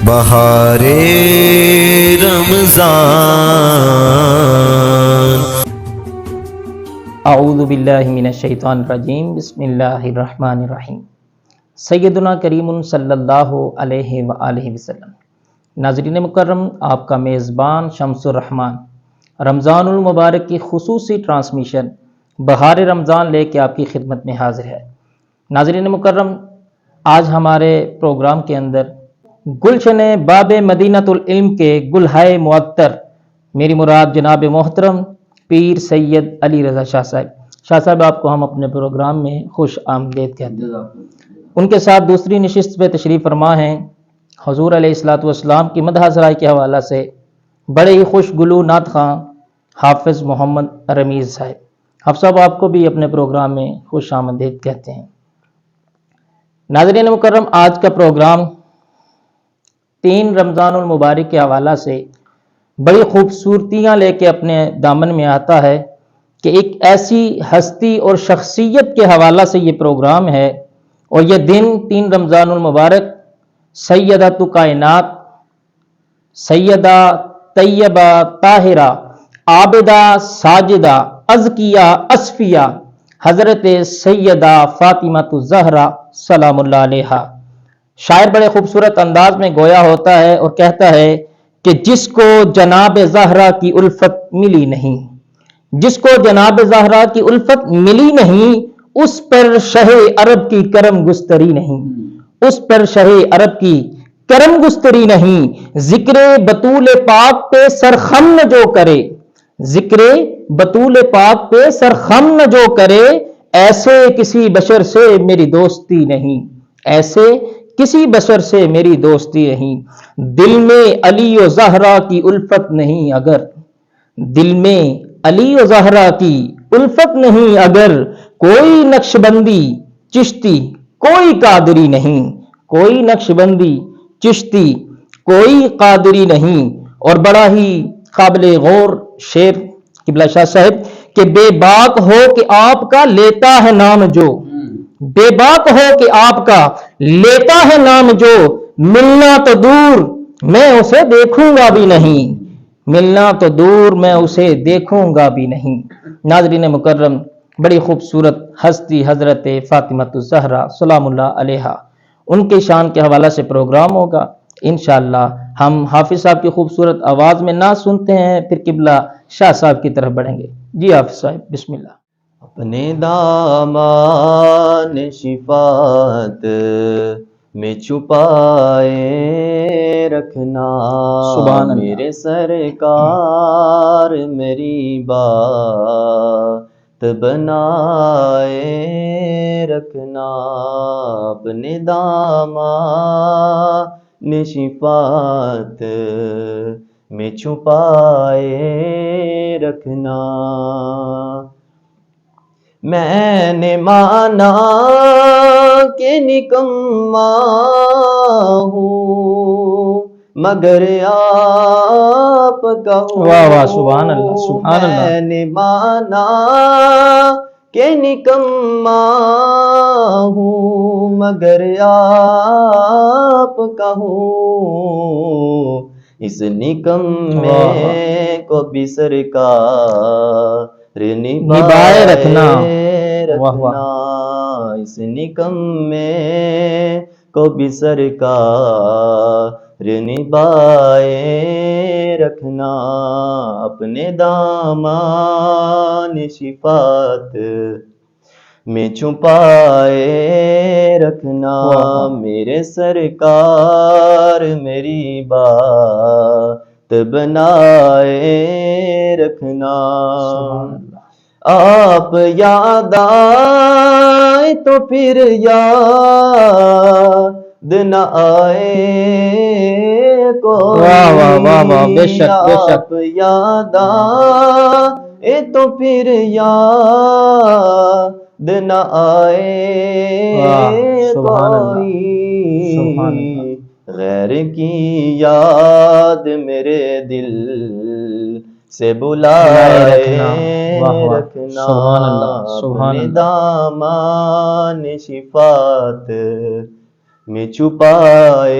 بہار رمضان۔ اعوذ باللہ من الشیطان الرجیم، بسم اللہ الرحمن الرحیم۔ سیدنا کریم صلی اللہ علیہ وآلہ وسلم۔ ناظرین مکرم، آپ کا میزبان شمس الرحمان رمضان المبارک کی خصوصی ٹرانسمیشن بہار رمضان لے کے آپ کی خدمت میں حاضر ہے۔ ناظرین مکرم، آج ہمارے پروگرام کے اندر گلشن باب مدینۃ العلم کے گلہائے معطر، میری مراد جناب محترم پیر سید علی رضا شاہ صاحب آپ کو ہم اپنے پروگرام میں خوش آمدید کہتے ہیں۔ ان کے ساتھ دوسری نشست پہ تشریف فرما ہیں حضور علیہ الصلوۃ والسلام کی مدح سرائی کے حوالہ سے بڑے ہی خوش گلو نعت خواں حافظ محمد رمیز صاحب۔ حافظ صاحب آپ کو بھی اپنے پروگرام میں خوش آمدید کہتے ہیں۔ ناظرین مکرم، آج کا پروگرام 3 رمضان المبارک کے حوالہ سے بڑی خوبصورتیاں لے کے اپنے دامن میں آتا ہے کہ ایک ایسی ہستی اور شخصیت کے حوالہ سے یہ پروگرام ہے، اور یہ دن 3 رمضان المبارک سیدہ کائنات، سیدہ طیبہ طاہرہ عابدہ ساجدہ ازکیہ اصفیہ حضرت سیدہ فاطمہ الزہرا سلام اللہ علیہا۔ شاعر بڑے خوبصورت انداز میں گویا ہوتا ہے اور کہتا ہے کہ جس کو جناب زہرا کی الفت ملی نہیں، جس کو جناب زہرا کی الفت ملی نہیں، اس پر شہ عرب کی کرم گستری نہیں، اس پر شہ عرب کی کرم گستری نہیں۔ ذکر بطول پاک پہ سرخم نہ جو کرے، ذکر بطول پاک پہ سرخم نہ جو کرے، ایسے کسی بشر سے میری دوستی نہیں، ایسے کسی بشر سے میری دوستی نہیں۔ دل میں علی و زہرا کی الفت نہیں اگر، دل میں علی و زہرا کی الفت نہیں اگر، کوئی نقش بندی چشتی کوئی قادری نہیں، کوئی نقش بندی چشتی کوئی قادری نہیں۔ اور بڑا ہی قابل غور شعر قبلہ شاہ صاحب کہ بے باک ہو کہ آپ کا لیتا ہے نام جو، بے باک ہو کہ آپ کا لیتا ہے نام جو، ملنا تو دور میں اسے دیکھوں گا بھی نہیں، ملنا تو دور میں اسے دیکھوں گا بھی نہیں۔ ناظرین مکرم، بڑی خوبصورت ہستی حضرت فاطمہ الزہرا سلام اللہ علیہا، ان کے شان کے حوالہ سے پروگرام ہوگا انشاءاللہ۔ ہم حافظ صاحب کی خوبصورت آواز میں نعت سنتے ہیں، پھر قبلہ شاہ صاحب کی طرف بڑھیں گے۔ جی حافظ صاحب، بسم اللہ۔ اپنے دامان شفاعت میں چھپائے رکھنا، سبحان اللہ۔ میرے سرکار میری بات بنائے رکھنا، اپنے دامان شفاعت میں چھپائے رکھنا۔ میں نے مانا کہ نکما ہوں مگر آپ کا ہوں، واہ واہ، سبحان اللہ، سبحان اللہ۔ میں نے مانا کہ نکما ہوں مگر آپ کا ہوں، اس نکمے کو بھی سرکار نبھائے رکھنا، اس نکمے کو بھی سرکار نبھائے رکھنا، اپنے دامان شفاعت میں چھپائے رکھنا، میرے سرکار میری بات بنائے رکھنا۔ آپ یاد آئے تو پھر یاد نہ آئے کوئی، بے شک بے شک۔ آپ یاد آئے تو پھر یاد نہ آئے کوئی، غیر کی یاد میرے دل سے بلائے رکھنا، اپنے دامان شفاعت میں چھپائے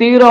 13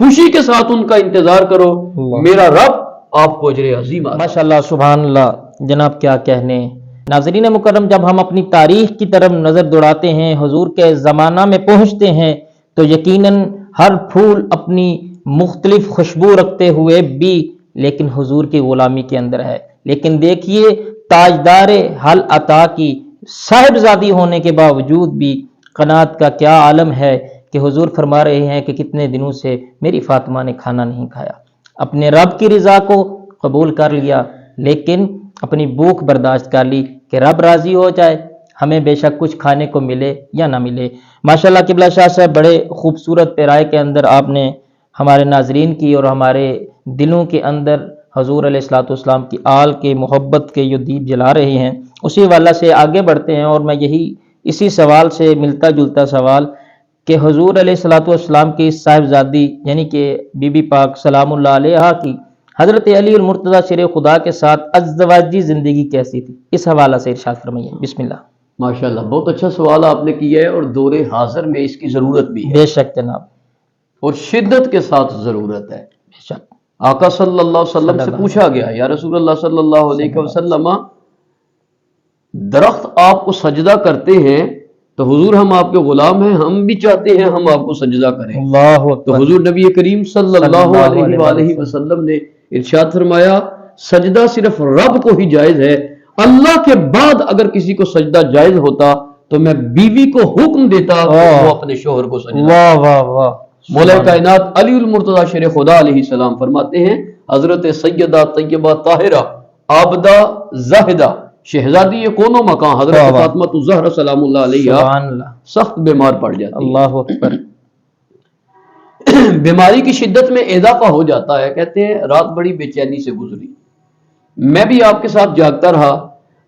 خوشی کے ساتھ ان کا انتظار کرو، اللہ۔ میرا رب آپ کو اجر عظیم عطا ماشاءاللہ سبحان اللہ، جناب کیا کہنے۔ ناظرین مکرم، جب ہم اپنی تاریخ کی طرف نظر دوڑاتے ہیں، حضور کے زمانہ میں پہنچتے ہیں، تو یقیناً ہر پھول اپنی مختلف خوشبو رکھتے ہوئے بھی لیکن حضور کی غلامی کے اندر ہے۔ لیکن دیکھیے تاجدار حل عطا کی صاحبزادی ہونے کے باوجود بھی قناعت کا کیا عالم ہے کہ حضور فرما رہے ہیں کہ کتنے دنوں سے میری فاطمہ نے کھانا نہیں کھایا، اپنے رب کی رضا کو قبول کر لیا لیکن اپنی بھوک برداشت کر لی کہ رب راضی ہو جائے، ہمیں بے شک کچھ کھانے کو ملے یا نہ ملے۔ ماشاءاللہ قبلہ شاہ صاحب بڑے خوبصورت پیرائے کے اندر آپ نے ہمارے ناظرین کی اور ہمارے دلوں کے اندر حضور علیہ الصلوۃ والسلام کی آل کے محبت کے جو دیپ جلا رہے ہیں، اسی والا سے آگے بڑھتے ہیں۔ اور میں یہی اسی سوال سے ملتا جلتا سوال کہ حضور علیہ الصلوۃ والسلام کی صاحبزادی یعنی کہ بی بی پاک سلام اللہ علیہا کی حضرت علی المرتضیٰ شیر خدا کے ساتھ ازدواجی زندگی کیسی تھی، اس حوالہ سے ارشاد فرمائیے۔ بسم اللہ۔ ماشاءاللہ، بہت اچھا سوال آپ نے کیا ہے، اور دور حاضر میں اس کی ضرورت بھی ہے، بے شک جناب، اور شدت کے ساتھ ضرورت ہے۔ بے شک۔ آقا صلی اللہ علیہ وسلم سے پوچھا گیا، یا رسول اللہ صلی اللہ علیہ وسلم، درخت آپ کو سجدہ کرتے ہیں تو حضور ہم آپ کے غلام ہیں، ہم بھی چاہتے ہیں ہم آپ کو سجدہ کریں۔ اللہ تو اکبر۔ حضور نبی کریم صلی اللہ علیہ وآلہ وسلم نے ارشاد فرمایا، سجدہ صرف رب کو ہی جائز ہے، اللہ کے بعد اگر کسی کو سجدہ جائز ہوتا تو میں بیوی کو حکم دیتا کہ وہ اپنے شوہر کو سجدہ۔ واہ واہ واہ۔ مولا کائنات علی المرتضیٰ شیر خدا علیہ السلام فرماتے ہیں، حضرت سیدہ طیبہ طاہرہ عابدہ زاہدہ شہزادی کونوں مکان حضرت فاطمہ الزہرا سلام اللہ علیہ سبحان اللہ، سخت بیمار پڑ جاتی اللہ اکبر۔ بیماری کی شدت میں اضافہ ہو جاتا ہے، کہتے ہیں رات بڑی بے چینی سے گزری، میں بھی آپ کے ساتھ جاگتا رہا،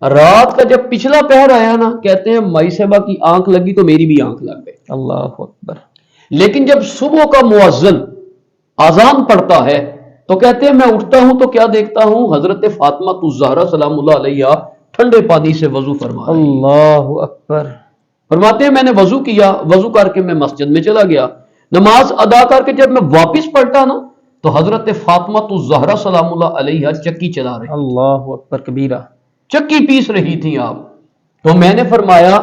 رات کا جب پچھلا پہر آیا نا، کہتے ہیں مائی صاحبہ کی آنکھ لگی تو میری بھی آنکھ لگ گئی، اللہ اکبر۔ لیکن جب صبح کا مؤذن اذان پڑھتا ہے تو کہتے ہیں میں اٹھتا ہوں تو کیا دیکھتا ہوں، حضرت فاطمہ الزہرا سلام اللہ علیہ ٹھنڈے پانی سے وضو فرما رہی ہیں۔ اللہ اکبر۔ فرماتے ہیں میں نے وضو کیا، وضو کر کے میں مسجد میں چلا گیا، نماز ادا کر کے جب میں واپس پلٹا نا تو حضرت فاطمہ الزہرا سلام اللہ علیہ چکی چلا رہی، اللہ اکبر کبیرہ۔ چکی پیس رہی تھی آپ۔ تو میں نے فرمایا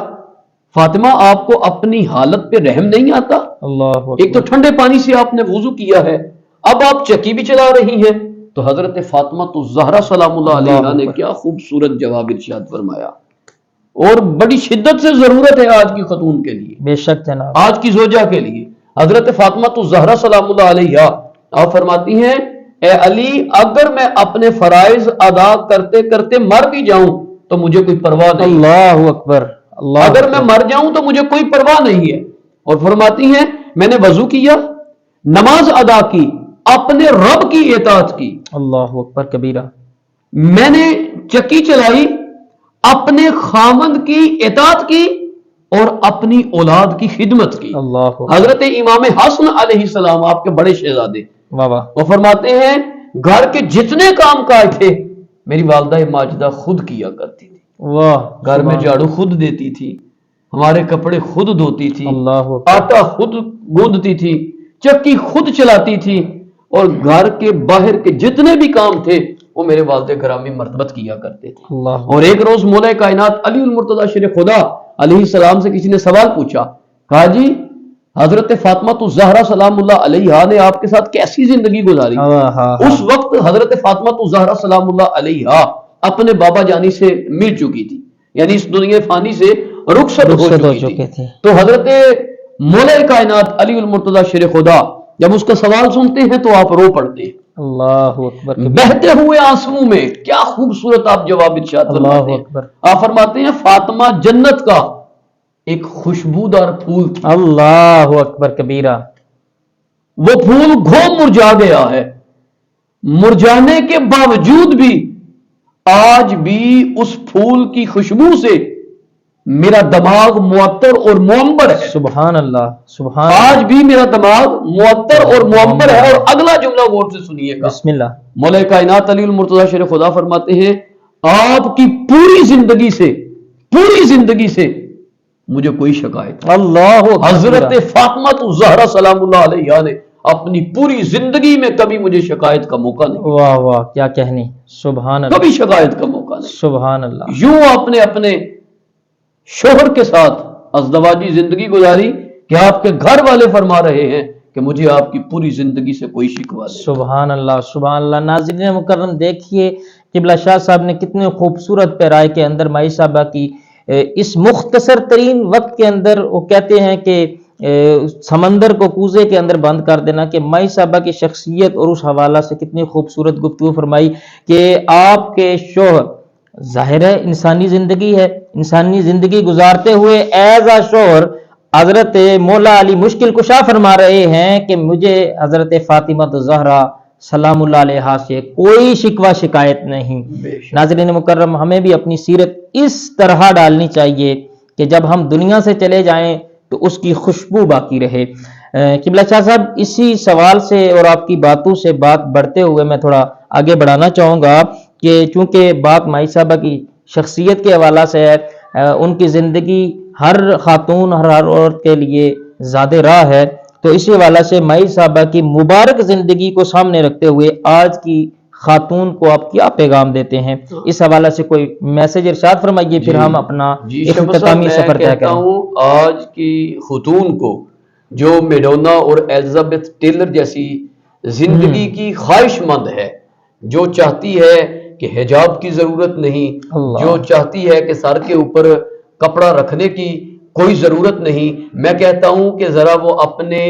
فاطمہ آپ کو اپنی حالت پہ رحم نہیں آتا؟ اللہ اکبر۔ ایک تو ٹھنڈے پانی سے آپ نے وضو کیا ہے، اب آپ چکی بھی چلا رہی ہیں۔ تو حضرت فاطمہ الزہرا سلام اللہ علیہ نے کیا خوبصورت جواب ارشاد فرمایا، اور بڑی شدت سے ضرورت ہے آج کی خاتون کے لیے، بے شک جناب۔ آج کی زوجہ کے لیے۔ حضرت فاطمہ الزہرا سلام اللہ علیہ آپ فرماتی ہیں، اے علی اگر میں اپنے فرائض ادا کرتے کرتے مر بھی جاؤں تو مجھے کوئی پرواہ نہیں، اللہ اکبر۔ اللہ اگر میں مر جاؤں تو مجھے کوئی پرواہ نہیں ہے۔ اور فرماتی ہیں میں نے وضو کیا، نماز ادا کی، اپنے رب کی اطاعت کی، اللہ اکبر کبیرہ۔ میں نے چکی چلائی، اپنے خامند کی اطاعت کی اور اپنی اولاد کی خدمت کی۔ اللہ اکبر۔ حضرت امام حسن علیہ السلام آپ کے بڑے شہزادے، واہ واہ۔ وہ فرماتے ہیں گھر کے جتنے کام کاج تھے میری والدہ ماجدہ خود کیا کرتی تھی، واہ۔ گھر میں جھاڑو خود دیتی تھی، ہمارے کپڑے خود دھوتی تھی، اللہ اکبر۔ آٹا خود گوندتی تھی، چکی خود چلاتی تھی، اور گھر کے باہر کے جتنے بھی کام تھے وہ میرے والد گرامی مرتبت کیا کرتے تھے۔ اللہ اور ایک روز مولا کائنات علی المرتضیٰ شیر خدا علیہ السلام سے کسی نے سوال پوچھا، کہا جی حضرت فاطمہ الزہرا سلام اللہ علیہ نے آپ کے ساتھ کیسی زندگی گزاری؟ اس وقت حضرت فاطمہ الزہرا سلام اللہ علیہ اپنے بابا جانی سے مل چکی تھی، یعنی اس دنیا فانی سے رخصت ہو چکی تھی۔ تو حضرت مولا کائنات علی المرتضیٰ شیر خدا جب اس کا سوال سنتے ہیں تو آپ رو پڑتے ہیں، اللہ اکبر بہتے ہوئے آنسو میں۔ کیا خوبصورت آپ جواب ارشاد فرماتے ہیں، آپ فرماتے ہیں فاطمہ جنت کا ایک خوشبودار پھول تھی، اللہ اکبر کبیرہ۔ وہ پھول گھو مرجھا گیا ہے، مرجھانے کے باوجود بھی آج بھی اس پھول کی خوشبو سے میرا دماغ معطر اور معمر ہے، سبحان اللہ سبحان آج بھی میرا دماغ معطر اور معمر ہے۔ اور اگلا جملہ غور سے سنیے گا، بسم اللہ۔ مولا کائنات علی المرتضیٰ شیر خدا فرماتے ہیں آپ کی پوری زندگی سے مجھے کوئی شکایت نہیں۔ اللہ حضرت فاطمہ الزہرا سلام اللہ علیہ نے اپنی پوری زندگی میں کبھی مجھے شکایت کا موقع نہیں، واہ واہ کیا کہنی، سبحان اللہ، کبھی شکایت کا موقع نہیں۔ سبحان اللہ، یوں آپ نے اپنے شوہر کے ساتھ ازدواجی زندگی گزاری کہ آپ کے گھر والے فرما رہے ہیں کہ مجھے آپ کی پوری زندگی سے کوئی شکوہ نہیں۔ سبحان اللہ، سبحان اللہ۔ ناظرین مکرم دیکھیے قبلہ شاہ صاحب نے کتنے خوبصورت پیرائے کے اندر مائی صاحبہ کی اس مختصر ترین وقت کے اندر وہ کہتے ہیں کہ سمندر کو کوزے کے اندر بند کر دینا، کہ مائی صاحبہ کی شخصیت اور اس حوالہ سے کتنی خوبصورت گفتگو فرمائی کہ آپ کے شوہر ظاہر ہے انسانی زندگی ہے، انسانی زندگی گزارتے ہوئے ایز اے شوہر حضرت مولا علی مشکل کشا فرما رہے ہیں کہ مجھے حضرت فاطمہ زہرا سلام اللہ علیہا سے کوئی شکوہ شکایت نہیں۔ ناظرین مکرم ہمیں بھی اپنی سیرت اس طرح ڈالنی چاہیے کہ جب ہم دنیا سے چلے جائیں تو اس کی خوشبو باقی رہے۔ قبلہ شاہ صاحب اسی سوال سے اور آپ کی باتوں سے بات بڑھتے ہوئے میں تھوڑا آگے بڑھانا چاہوں گا کہ چونکہ بات مائی صاحبہ کی شخصیت کے حوالہ سے ہے، ان کی زندگی ہر خاتون ہر عورت کے لیے زیادہ راہ ہے، تو اسی حوالہ سے مائی صاحبہ کی مبارک زندگی کو سامنے رکھتے ہوئے آج کی خاتون کو آپ کیا پیغام دیتے ہیں، اس حوالہ سے کوئی میسج ارشاد فرمائیے، پھر ہم اپنا اختتامی سفر طے کہتا کریں۔ ہوں آج کی خاتون کو جو میڈونا اور ایلزابتھ ٹیلر جیسی زندگی کی خواہش مند ہے، جو چاہتی ہے کہ حجاب کی ضرورت نہیں، اللہ، جو چاہتی ہے کہ سر کے اوپر کپڑا رکھنے کی کوئی ضرورت نہیں، میں کہتا ہوں کہ ذرا وہ اپنے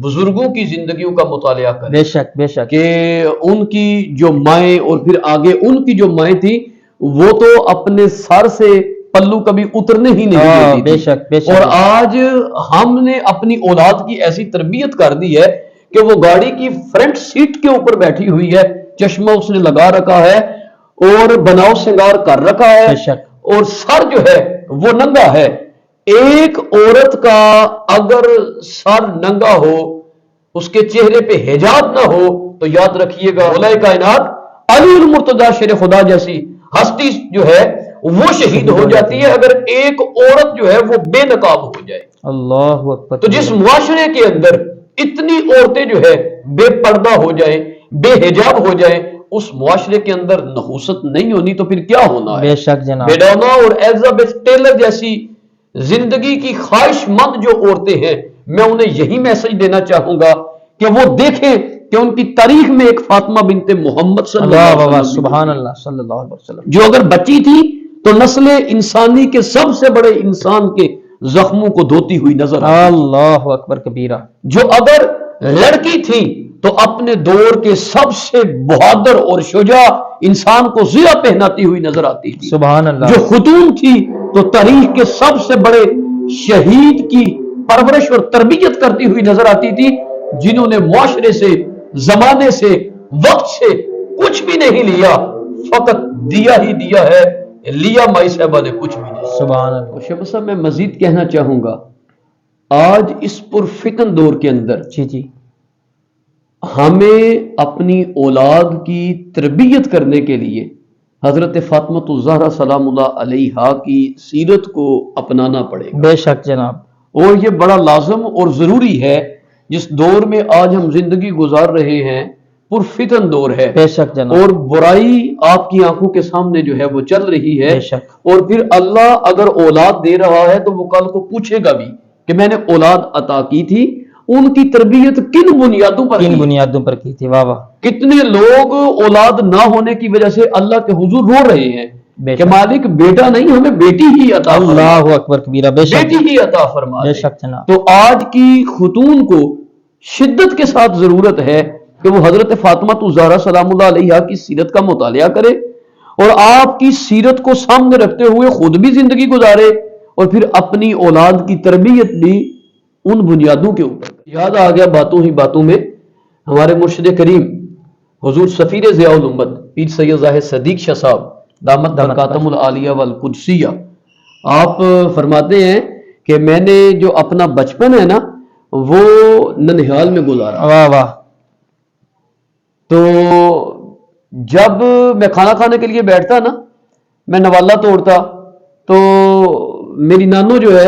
بزرگوں کی زندگیوں کا مطالعہ کرے بے شک بے شک، کہ ان کی جو مائیں اور پھر آگے ان کی جو مائیں تھی وہ تو اپنے سر سے پلو کبھی اترنے ہی نہیں دیتی بے تھی، شک بے شک، اور آج ہم نے اپنی اولاد کی ایسی تربیت کر دی ہے کہ وہ گاڑی کی فرنٹ سیٹ کے اوپر بیٹھی ہوئی ہے، چشمہ اس نے لگا رکھا ہے اور بناؤ سنگار کر رکھا ہے، بے شک، اور سر جو ہے وہ ننگا ہے۔ ایک عورت کا اگر سر ننگا ہو، اس کے چہرے پہ حجاب نہ ہو، تو یاد رکھیے گا مولا کائنات علی المرتضی شیر خدا جیسی ہستی جو ہے وہ شہید ہو جاتی ہے اگر ایک عورت جو ہے وہ بے نقاب ہو جائے۔ اللہ اکبر، تو جس معاشرے کے اندر اتنی عورتیں جو ہے بے پردہ ہو جائیں، بے حجاب ہو جائیں، اس معاشرے کے اندر نحوست نہیں ہونی تو پھر کیا ہونا ہے؟ بے شک جناب، میڈونا اور ایلزابتھ ٹیلر جیسی زندگی کی خواہش مند جو عورتیں ہیں، میں انہیں یہی میسج دینا چاہوں گا کہ وہ دیکھیں کہ ان کی تاریخ میں ایک فاطمہ بنت محمد صلی اللہ اللہ علیہ واہ، وسلم سبحان اللہ صلی اللہ علیہ وسلم، جو اگر بچی تھی تو نسل انسانی کے سب سے بڑے انسان کے زخموں کو دھوتی ہوئی نظر آتی، اللہ اکبر کبیرہ، جو اگر لڑکی تھی تو اپنے دور کے سب سے بہادر اور شجاع انسان کو زیہ پہناتی ہوئی نظر آتی تھی، سبحان اللہ، جو خاتون تھی تو تاریخ کے سب سے بڑے شہید کی پرورش اور تربیت کرتی ہوئی نظر آتی تھی، جنہوں نے معاشرے سے، زمانے سے، وقت سے کچھ بھی نہیں لیا، فقط دیا ہی دیا ہے، لیا مائی صاحبہ نے کچھ بھی نہیں۔ سبحان اللہ، شیخ صاحب میں مزید کہنا چاہوں گا، آج اس پرفتن دور کے اندر جی جی، ہمیں اپنی اولاد کی تربیت کرنے کے لیے حضرت فاطمہ الزہرا سلام اللہ علیہا کی سیرت کو اپنانا پڑے گا، بے شک جناب، اور یہ بڑا لازم اور ضروری ہے۔ جس دور میں آج ہم زندگی گزار رہے ہیں پرفتن دور ہے، بے شک جناب، اور برائی آپ کی آنکھوں کے سامنے جو ہے وہ چل رہی ہے، بے شک، اور پھر اللہ اگر اولاد دے رہا ہے تو وہ کل کو پوچھے گا بھی کہ میں نے اولاد عطا کی تھی، ان کی تربیت کن بنیادوں پر کن کی؟ بنیادوں پر کی تھی، واہ واہ، کتنے لوگ اولاد نہ ہونے کی وجہ سے اللہ کے حضور رو رہے ہیں بے کہ شک، مالک بیٹا نہیں ہمیں بیٹی ہی عطا فرما، اللہ اکبر کبیرہ، بے شک، بیٹی ہی عطا فرما بے دے۔ شک جناب، تو آج کی خاتون کو شدت کے ساتھ ضرورت ہے کہ وہ حضرت فاطمہ الزہرا سلام اللہ علیہا کی سیرت کا مطالعہ کرے، اور آپ کی سیرت کو سامنے رکھتے ہوئے خود بھی زندگی گزارے، اور پھر اپنی اولاد کی تربیت بھی ان بنیادوں کے اوپر۔ یاد آ گیا باتوں ہی باتوں میں ہمارے مرشد کریم حضور سفیر ضیاء الامت پیر سید ظاہر صدیق شاہ صاحب دامت برکاتہم العالیہ والقدسیہ، آپ فرماتے ہیں کہ میں نے جو اپنا بچپن ہے نا وہ ننہال میں گزارا، واہ واہ، تو جب میں کھانا کھانے کے لیے بیٹھتا نا، میں نوالا توڑتا تو میری نانو جو ہے